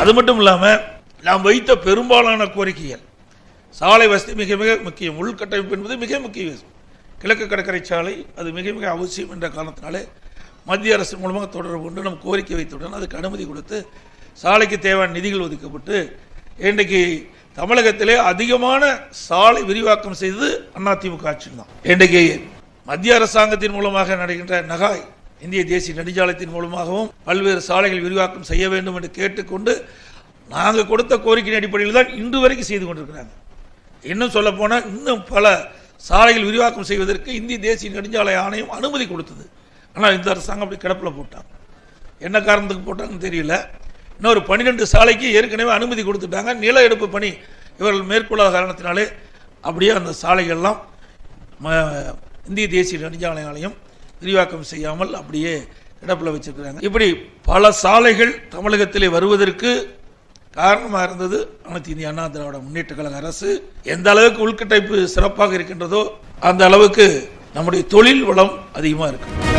அது மட்டும் இல்லாமல் நாம் வைத்த பெரும்பாலான கோரிக்கைகள், சாலை வசதி மிக மிக முக்கியம், உள்கட்டமைப்பு என்பது மிக முக்கியம். கிழக்கு கடற்கரை சாலை அது மிக மிக அவசியம் என்ற காரணத்தினாலே மத்திய அரசு மூலமாக தொடர்பு கொண்டு நம்ம கோரிக்கை வைத்துடன் அதுக்கு அனுமதி கொடுத்து சாலைக்கு தேவையான நிதிகள் ஒதுக்கப்பட்டு இன்றைக்கு தமிழகத்திலே அதிகமான சாலை விரிவாக்கம் செய்தது அதிமுக ஆட்சி தான். இன்றைக்கு மத்திய அரசாங்கத்தின் மூலமாக நடக்கின்ற நகாய் இந்திய தேசிய நெடுஞ்சாலையத்தின் மூலமாகவும் பல்வேறு சாலைகள் விரிவாக்கம் செய்ய வேண்டும் என்று கேட்டுக்கொண்டு நாங்கள் கொடுத்த கோரிக்கையின் அடிப்படையில் தான் இன்று வரைக்கும் செய்து கொண்டிருக்கிறாங்க. இன்னும் சொல்ல போனால் இன்னும் பல சாலைகள் விரிவாக்கம் செய்வதற்கு இந்திய தேசிய நெடுஞ்சாலை ஆணையம் அனுமதி கொடுத்தது. ஆனால் இந்த அரசாங்கம் அப்படி கிடப்பில் போட்டாங்க. என்ன காரணத்துக்கு போட்டாங்கன்னு தெரியல. இன்னொரு 12 சாலைக்கு ஏற்கனவே அனுமதி கொடுத்துட்டாங்க. நில எடுப்பு பணி இவர்கள் மேற்கொள்ளாத காரணத்தினாலே அப்படியே அந்த சாலைகள்லாம் இந்திய தேசிய நெடுஞ்சாலை ஆணையம் விரிவாக்கம் செய்யாமல் அப்படியே கிடப்பில் வச்சிருக்கிறாங்க. இப்படி பல சாலைகள் தமிழகத்திலே வருவதற்கு காரணமாக இருந்தது அனைத்து இந்திய அண்ணா திராவிட முன்னேற்ற கழக அரசு. எந்த அளவுக்கு உள்கட்டமைப்பு சிறப்பாக இருக்கின்றதோ அந்த அளவுக்கு நம்முடைய தொழில் வளம் அதிகமாக இருக்கு.